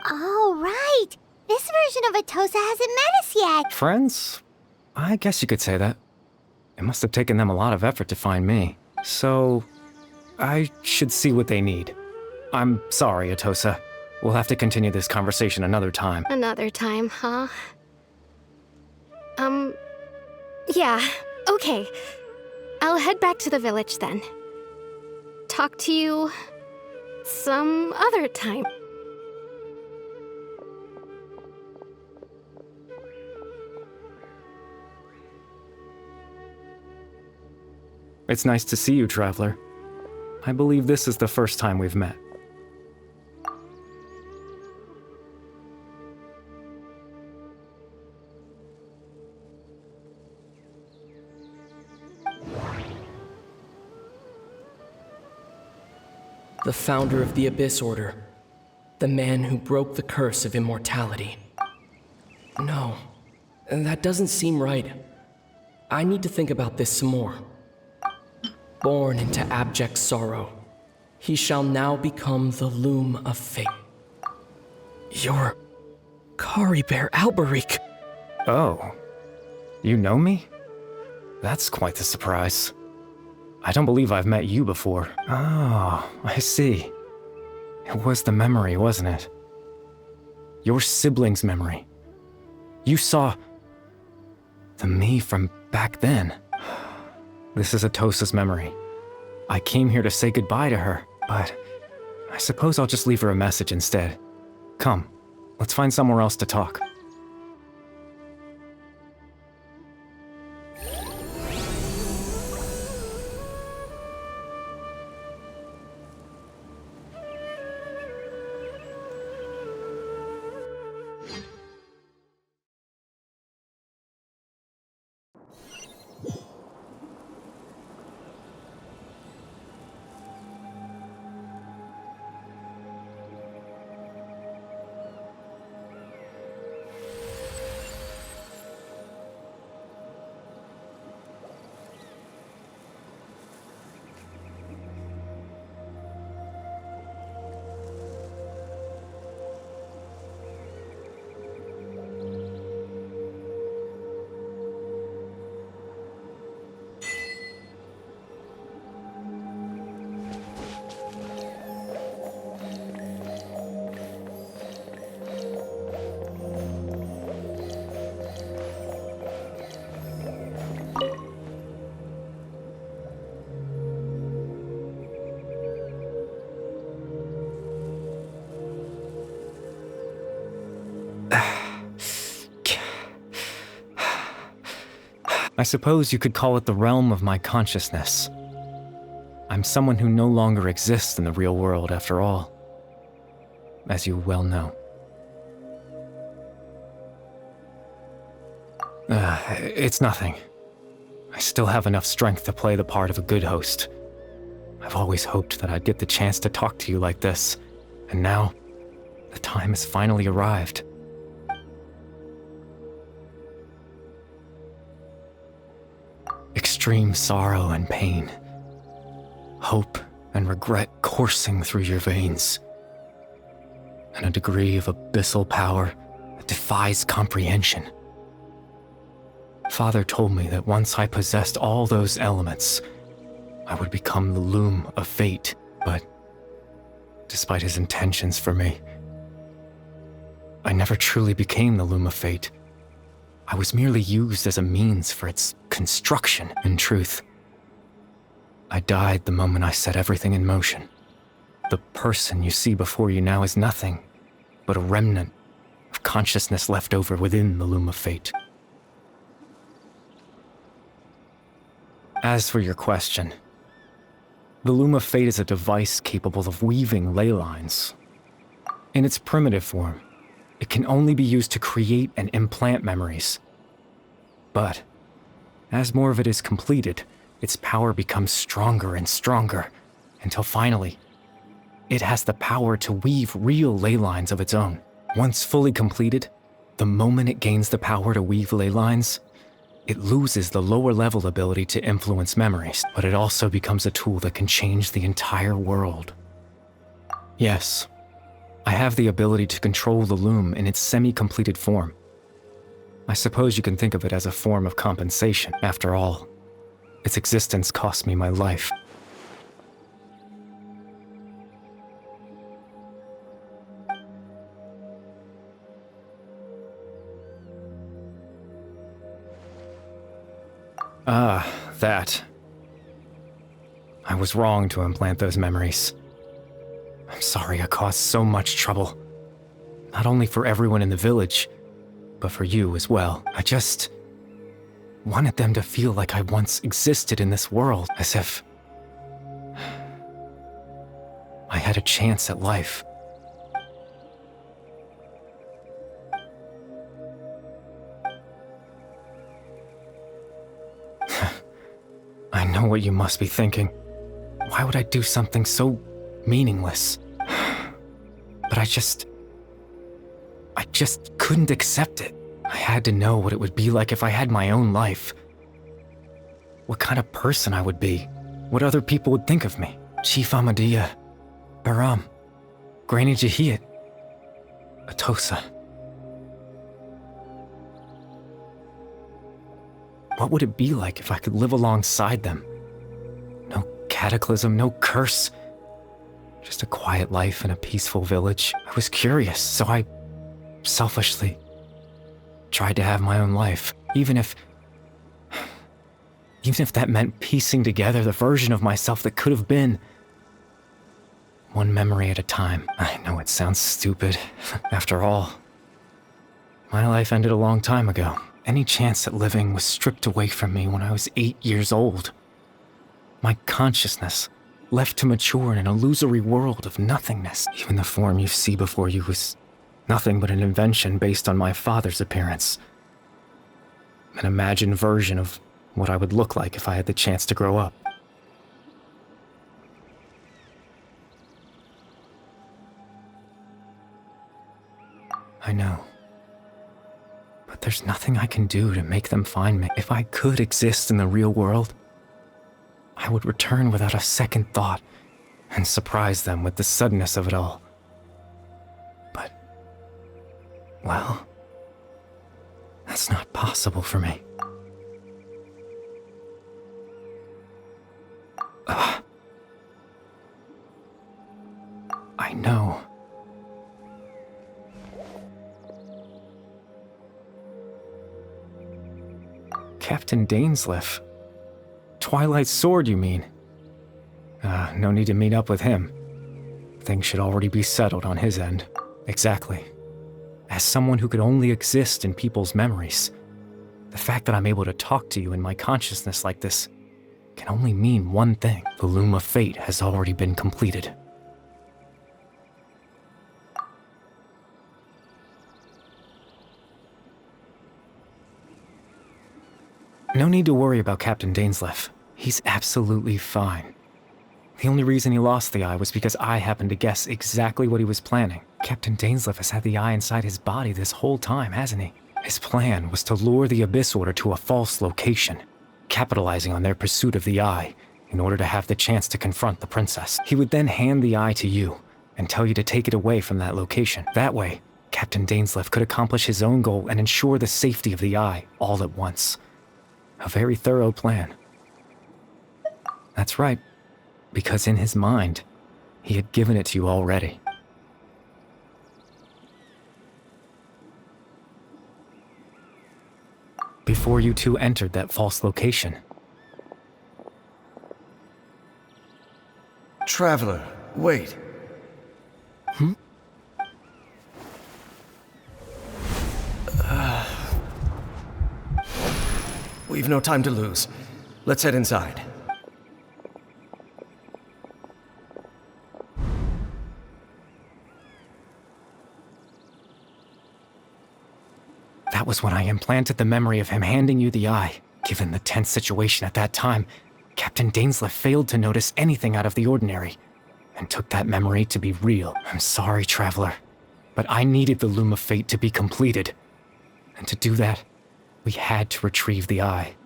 Oh, right! This version of Atosa hasn't met us yet! Friends? I guess you could say that. It must have taken them a lot of effort to find me. So, I should see what they need. I'm sorry, Atosa. We'll have to continue this conversation another time. Another time, huh? Yeah, okay. I'll head back to the village then. Talk to you some other time. It's nice to see you, Traveler. I believe this is the first time we've met. The founder of the Abyss Order. The man who broke the curse of immortality. No, that doesn't seem right. I need to think about this some more. Born into abject sorrow, he shall now become the loom of fate. You're Caribert Alberic. Oh, you know me? That's quite the surprise. I don't believe I've met you before. Oh, I see. It was the memory, wasn't it? Your sibling's memory. You saw the me from back then. This is Atosa's memory. I came here to say goodbye to her, but I suppose I'll just leave her a message instead. Come, let's find somewhere else to talk. I suppose you could call it the realm of my consciousness. I'm someone who no longer exists in the real world, after all, as you well know. It's nothing. I still have enough strength to play the part of a good host. I've always hoped that I'd get the chance to talk to you like this, and now, the time has finally arrived. Extreme sorrow and pain, hope and regret coursing through your veins, and a degree of abyssal power that defies comprehension. Father told me that once I possessed all those elements, I would become the loom of fate, but despite his intentions for me, I never truly became the loom of fate. I was merely used as a means for its construction, in truth. I died the moment I set everything in motion. The person you see before you now is nothing but a remnant of consciousness left over within the loom of fate. As for your question, the loom of fate is a device capable of weaving ley lines. In its primitive form, it can only be used to create and implant memories. But, as more of it is completed, its power becomes stronger and stronger, until finally, it has the power to weave real ley lines of its own. Once fully completed, the moment it gains the power to weave ley lines, it loses the lower level ability to influence memories, but it also becomes a tool that can change the entire world. Yes, I have the ability to control the loom in its semi-completed form. I suppose you can think of it as a form of compensation. After all, its existence cost me my life. Ah, that. I was wrong to implant those memories. I'm sorry I caused so much trouble. Not only for everyone in the village, but for you as well. I just wanted them to feel like I once existed in this world, as if I had a chance at life. I know what you must be thinking. Why would I do something so meaningless? But I just couldn't accept it. I had to know what it would be like if I had my own life. What kind of person I would be. What other people would think of me. Chief Ahmadiyya, Baram, Granny Jahiyat, Atosa. What would it be like if I could live alongside them? No cataclysm, no curse. Just a quiet life in a peaceful village. I was curious, so I selfishly tried to have my own life, even if that meant piecing together the version of myself that could have been. one memory at a time. I know it sounds stupid. After all, my life ended a long time ago. Any chance at living was stripped away from me when I was 8 years old. My consciousness left to mature in an illusory world of nothingness. Even the form you see before you was nothing but an invention based on my father's appearance. An imagined version of what I would look like if I had the chance to grow up. I know. But there's nothing I can do to make them find me. If I could exist in the real world, I would return without a second thought and surprise them with the suddenness of it all. But, well, that's not possible for me. I know. Captain Dainsleif. Twilight's sword, you mean? No need to meet up with him. Things should already be settled on his end. Exactly. As someone who could only exist in people's memories, the fact that I'm able to talk to you in my consciousness like this can only mean one thing. The loom of fate has already been completed. No need to worry about Captain Dainsleif. He's absolutely fine. The only reason he lost the eye was because I happened to guess exactly what he was planning. Captain Dainsleif has had the eye inside his body this whole time, hasn't he? His plan was to lure the Abyss Order to a false location, capitalizing on their pursuit of the eye in order to have the chance to confront the princess. He would then hand the eye to you and tell you to take it away from that location. That way, Captain Dainsleif could accomplish his own goal and ensure the safety of the eye all at once. A very thorough plan. That's right, because in his mind, he had given it to you already. Before you two entered that false location. Traveler, wait. We've no time to lose. Let's head inside. That was when I implanted the memory of him handing you the eye. Given the tense situation at that time, Captain Dainsleif failed to notice anything out of the ordinary, and took that memory to be real. I'm sorry, Traveler, but I needed the Loom of Fate to be completed. And to do that, we had to retrieve the eye.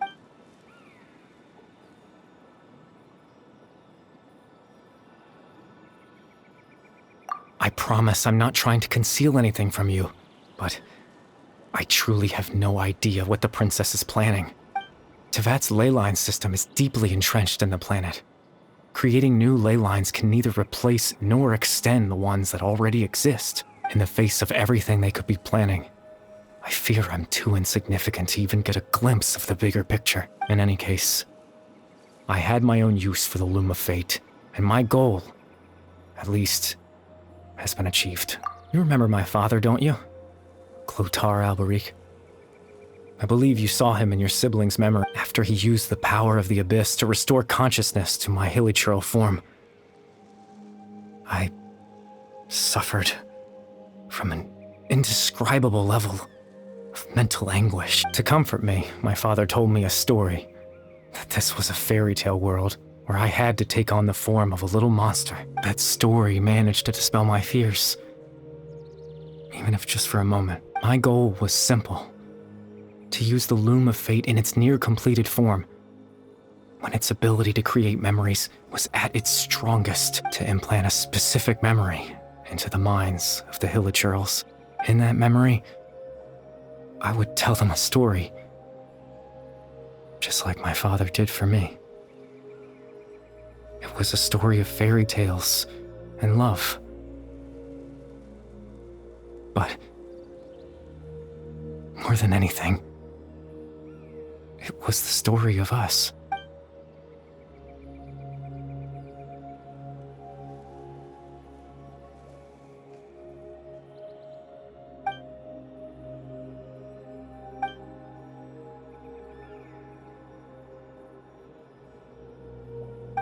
I promise I'm not trying to conceal anything from you, but I truly have no idea what the princess is planning. Tevat's ley line system is deeply entrenched in the planet. Creating new ley lines can neither replace nor extend the ones that already exist. In the face of everything they could be planning, I fear I'm too insignificant to even get a glimpse of the bigger picture. In any case, I had my own use for the Loom of Fate, and my goal, at least, has been achieved. You remember my father, don't you? Clotar Alberic. I believe you saw him in your sibling's memory after he used the power of the Abyss to restore consciousness to my hilichurl form. I suffered from an indescribable level of mental anguish. To comfort me, my father told me a story, that this was a fairy tale world where I had to take on the form of a little monster. That story managed to dispel my fears, even if just for a moment. My goal was simple: to use the Loom of Fate in its near-completed form, when its ability to create memories was at its strongest, to implant a specific memory into the minds of the hilichurls. In that memory, I would tell them a story, just like my father did for me. It was a story of fairy tales and love. But more than anything, it was the story of us.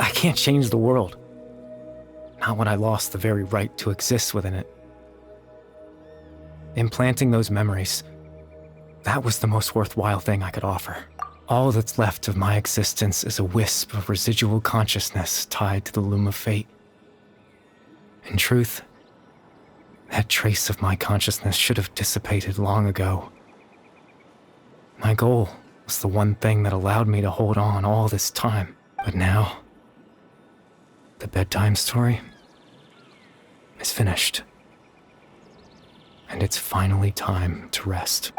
I can't change the world. Not when I lost the very right to exist within it. Implanting those memories, that was the most worthwhile thing I could offer. All that's left of my existence is a wisp of residual consciousness tied to the loom of fate. In truth, that trace of my consciousness should have dissipated long ago. My goal was the one thing that allowed me to hold on all this time. But now, the bedtime story is finished. And it's finally time to rest.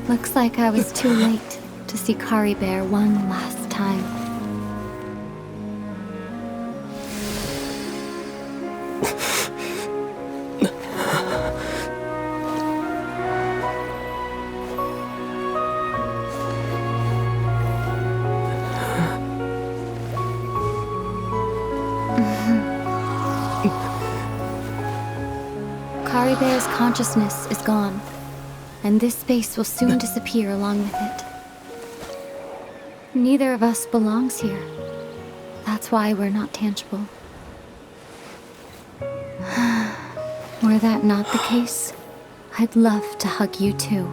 Looks like I was too late to see Kari Bear one last time. Kari Bear's consciousness is gone, and this space will soon disappear along with it. Neither of us belongs here. That's why we're not tangible. Were that not the case, I'd love to hug you too.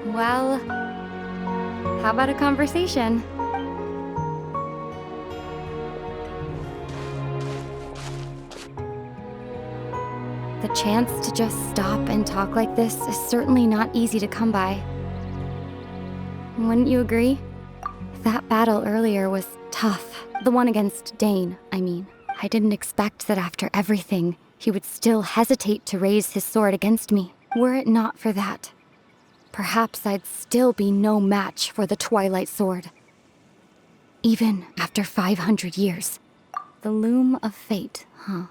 Well, how about a conversation? The chance to just stop and talk like this is certainly not easy to come by. Wouldn't you agree? That battle earlier was tough. The one against Dane, I mean. I didn't expect that after everything, he would still hesitate to raise his sword against me. Were it not for that, perhaps I'd still be no match for the Twilight Sword. Even after 500 years. The loom of fate, huh?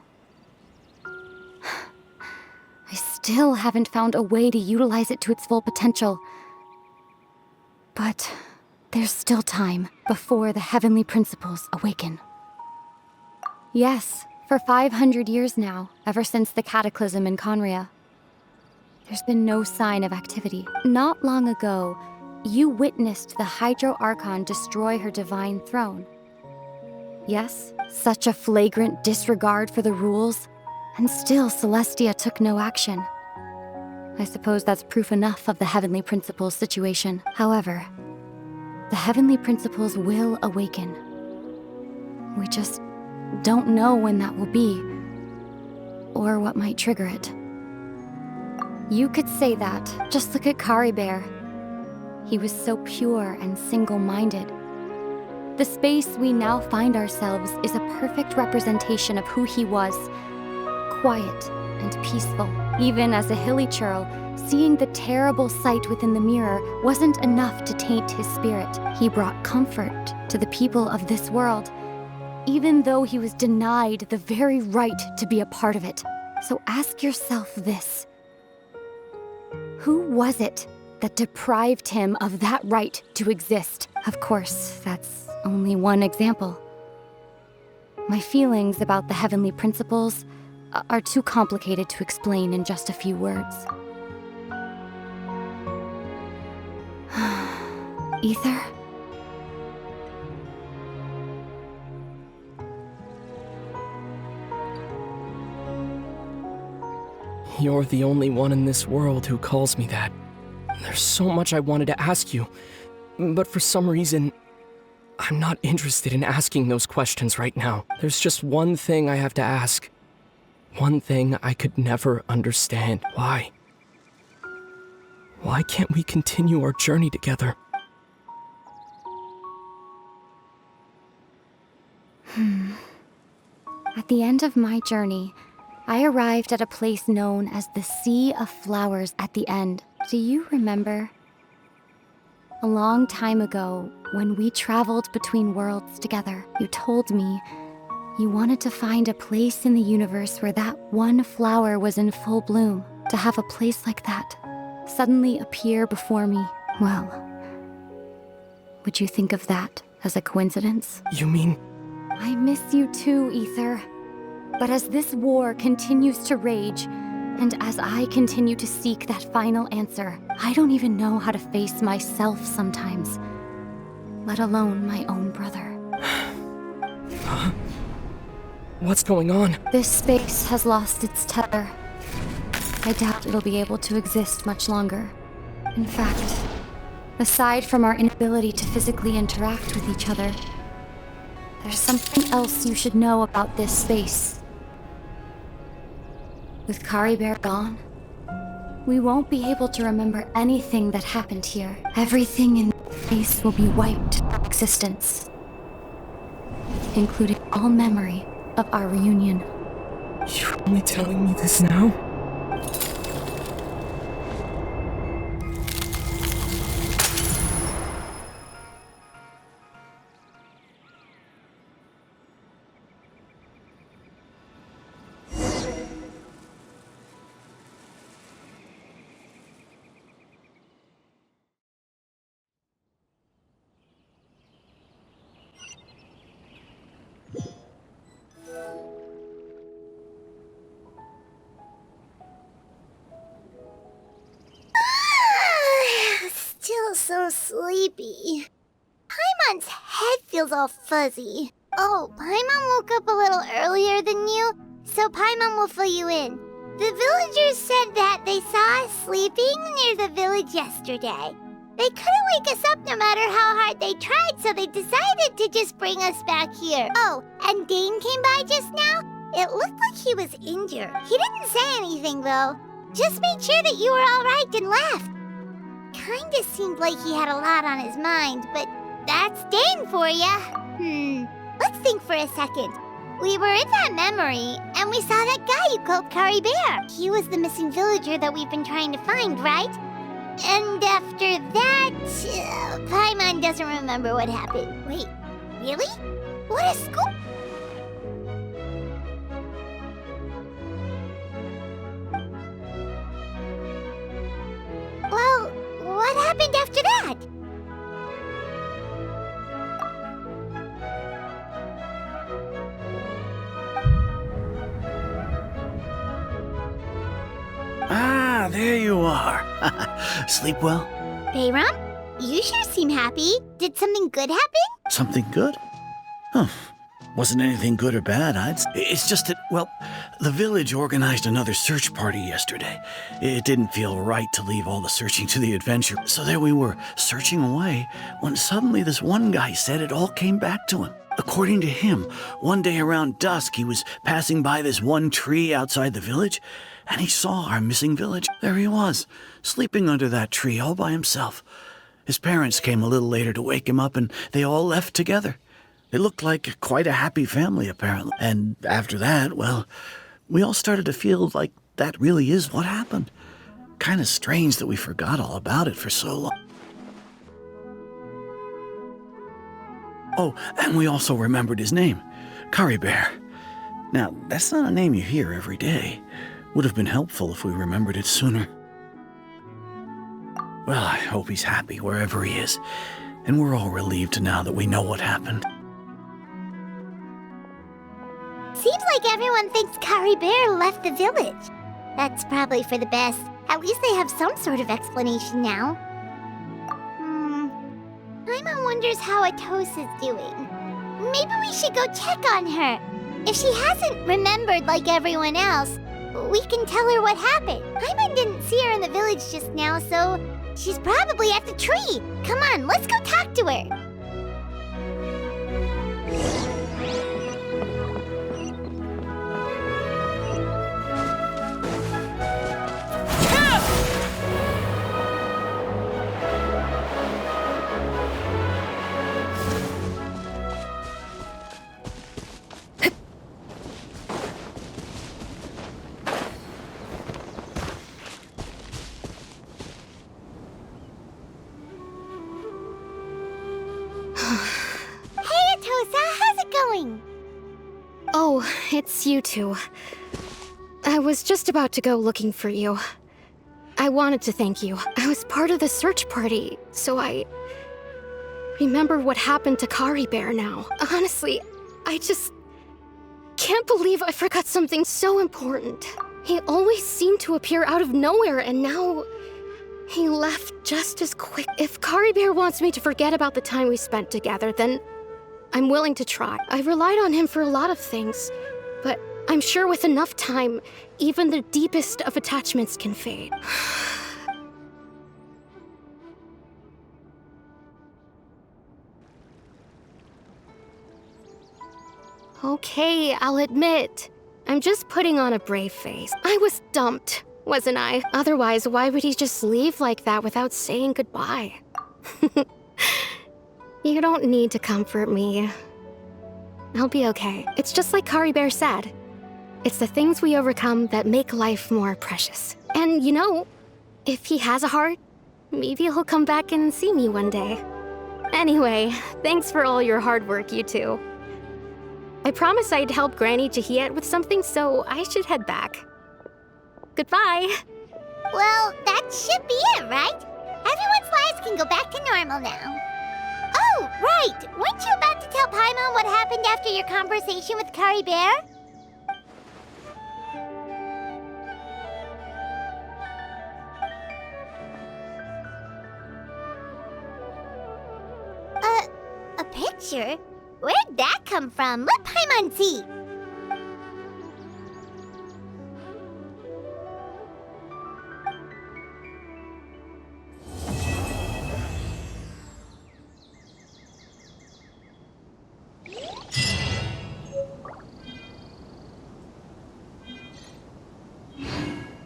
I still haven't found a way to utilize it to its full potential. But there's still time before the heavenly principles awaken. Yes, for 500 years now, ever since the cataclysm in Conria, there's been no sign of activity. Not long ago, you witnessed the Hydro Archon destroy her divine throne. Yes, such a flagrant disregard for the rules, and still Celestia took no action. I suppose that's proof enough of the Heavenly Principles situation. However, the Heavenly Principles will awaken. We just don't know when that will be, or what might trigger it. You could say that. Just look at Kari Bear. He was so pure and single-minded. The space we now find ourselves is a perfect representation of who he was. Quiet and peaceful. Even as a hilly churl, seeing the terrible sight within the mirror wasn't enough to taint his spirit. He brought comfort to the people of this world, even though he was denied the very right to be a part of it. So ask yourself this. Who was it that deprived him of that right to exist? Of course, that's only one example. My feelings about the Heavenly Principles are too complicated to explain in just a few words. Ether? You're the only one in this world who calls me that. There's so much I wanted to ask you, but for some reason, I'm not interested in asking those questions right now. There's just one thing I have to ask. One thing I could never understand. Why? Why can't we continue our journey together? At the end of my journey, I arrived at a place known as the Sea of Flowers at the end. Do you remember? A long time ago, when we traveled between worlds together, you told me you wanted to find a place in the universe where that one flower was in full bloom. To have a place like that suddenly appear before me, well, would you think of that as a coincidence? You mean... I miss you too, Ether. But as this war continues to rage, and as I continue to seek that final answer, I don't even know how to face myself sometimes, let alone my own brother. What's going on? This space has lost its tether. I doubt it'll be able to exist much longer. In fact, aside from our inability to physically interact with each other, there's something else you should know about this space. With Kari Bear gone, we won't be able to remember anything that happened here. Everything in this space will be wiped from existence, including all memory of our reunion. You're only telling me this now? Still so sleepy. Paimon's head feels all fuzzy. Oh, Paimon woke up a little earlier than you, so Paimon will fill you in. The villagers said that they saw us sleeping near the village yesterday. They couldn't wake us up no matter how hard they tried, so they decided to just bring us back here. Oh, and Dane came by just now. It looked like he was injured. He didn't say anything, though. Just made sure that you were all right and left. Kinda seemed like he had a lot on his mind, but that's Dane for ya. Let's think for a second. We were in that memory, and we saw that guy you called Kari Bear. He was the missing villager that we've been trying to find, right? And after that, Paimon doesn't remember what happened. Wait, really? What a scoop! Well, what happened after that? Ah, there you are. Sleep well? Bayram, you sure seem happy. Did something good happen? Something good? Huh. Wasn't anything good or bad, It's just that, well, the village organized another search party yesterday. It didn't feel right to leave all the searching to the adventure, so there we were, searching away, when suddenly this one guy said it all came back to him. According to him, one day around dusk, he was passing by this one tree outside the village, and he saw our missing village. There he was, sleeping under that tree all by himself. His parents came a little later to wake him up, and they all left together. It looked like quite a happy family, apparently. And after that, well, we all started to feel like that really is what happened. Kind of strange that we forgot all about it for so long. Oh, and we also remembered his name, Kari Bear. Now, that's not a name you hear every day. Would have been helpful if we remembered it sooner. Well, I hope he's happy wherever he is, and we're all relieved now that we know what happened. Seems like everyone thinks Kari Bear left the village. That's probably for the best. At least they have some sort of explanation now. Paimon wonders how Atos is doing. Maybe we should go check on her. If she hasn't remembered like everyone else, we can tell her what happened. Paimon didn't see her in the village just now, so she's probably at the tree. Come on, let's go talk to her. Hey, Atosa, how's it going? Oh, it's you two. I was just about to go looking for you. I wanted to thank you. I was part of the search party, so I remember what happened to Kari Bear now. Honestly, I just can't believe I forgot something so important. He always seemed to appear out of nowhere, and now he left just as quick. If Kari Bear wants me to forget about the time we spent together, then I'm willing to try. I relied on him for a lot of things, but I'm sure with enough time, even the deepest of attachments can fade. Okay, I'll admit. I'm just putting on a brave face. I was dumped, wasn't I? Otherwise, why would he just leave like that without saying goodbye? You don't need to comfort me. I'll be okay. It's just like Kari Bear said. It's the things we overcome that make life more precious. And you know, if he has a heart, maybe he'll come back and see me one day. Anyway, thanks for all your hard work, you two. I promised I'd help Granny Jahiet with something, so I should head back. Goodbye. Well, that should be it, right? Everyone's lives can go back to normal now. Oh, right! Weren't you about to tell Paimon what happened after your conversation with Kari Bear? A picture? Where'd that come from? Let Paimon see.